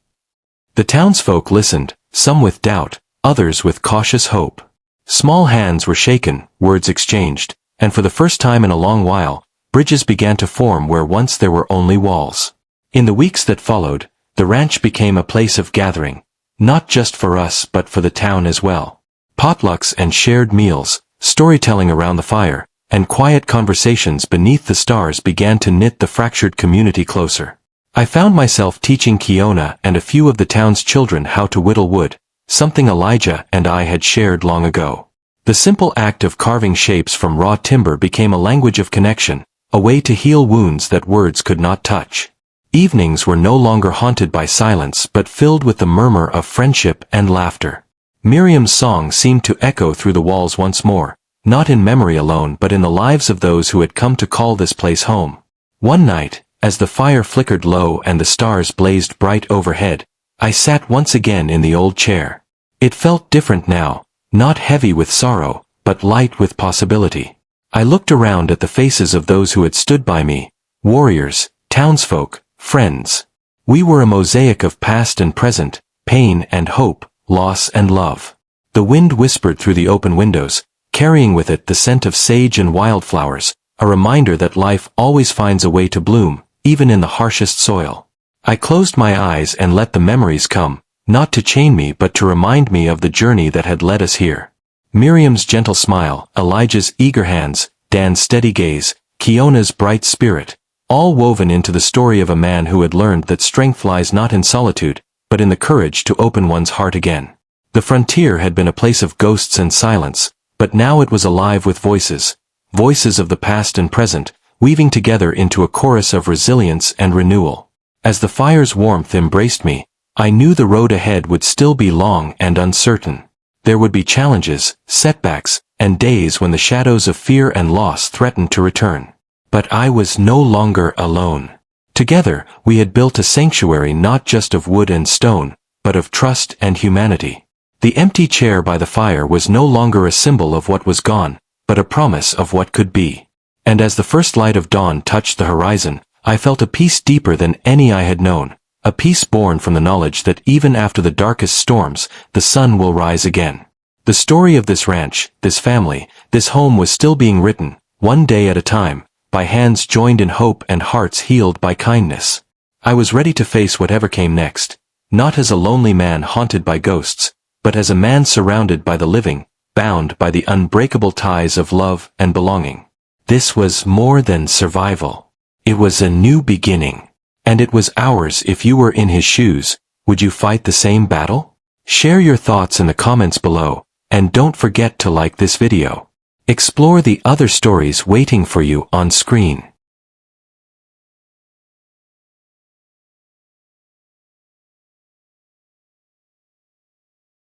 The townsfolk listened, some with doubt, others with cautious hope. Small hands were shaken, words exchanged, and for the first time in a long while, bridges began to form where once there were only walls. In the weeks that followed, the ranch became a place of gathering, not just for us but for the town as well. Potlucks and shared meals, storytelling around the fire, and quiet conversations beneath the stars began to knit the fractured community closer. I found myself teaching Kiona and a few of the town's children how to whittle wood, something Elijah and I had shared long ago. The simple act of carving shapes from raw timber became a language of connection, a way to heal wounds that words could not touch. Evenings were no longer haunted by silence but filled with the murmur of friendship and laughter. Miriam's song seemed to echo through the walls once more, not in memory alone but in the lives of those who had come to call this place home. One night, as the fire flickered low and the stars blazed bright overhead, I sat once again in the old chair. It felt different now, not heavy with sorrow, but light with possibility. I looked around at the faces of those who had stood by me, warriors, townsfolk, friends. We were a mosaic of past and present, pain and hope, loss and love. The wind whispered through the open windows, carrying with it the scent of sage and wildflowers, a reminder that life always finds a way to bloom, even in the harshest soil. I closed my eyes and let the memories come, not to chain me but to remind me of the journey that had led us here. Miriam's gentle smile, Elijah's eager hands, Dan's steady gaze, Kiona's bright spirit, all woven into the story of a man who had learned that strength lies not in solitude, but in the courage to open one's heart again. The frontier had been a place of ghosts and silence, but now it was alive with voices, voices of the past and present, weaving together into a chorus of resilience and renewal. As the fire's warmth embraced me, I knew the road ahead would still be long and uncertain. There would be challenges, setbacks, and days when the shadows of fear and loss threatened to return. But I was no longer alone. Together, we had built a sanctuary not just of wood and stone, but of trust and humanity. The empty chair by the fire was no longer a symbol of what was gone, but a promise of what could be. And as the first light of dawn touched the horizon, I felt a peace deeper than any I had known, A peace born from the knowledge that even after the darkest storms, the sun will rise again. The story of this ranch, this family, this home was still being written, one day at a time, by hands joined in hope and hearts healed by kindness. I was ready to face whatever came next, not as a lonely man haunted by ghosts, but as a man surrounded by the living, bound by the unbreakable ties of love and belonging. This was more than survival. It was a new beginning. And it was ours. If you were in his shoes, would you fight the same battle? Share your thoughts in the comments below, and don't forget to like this video. Explore the other stories waiting for you on screen.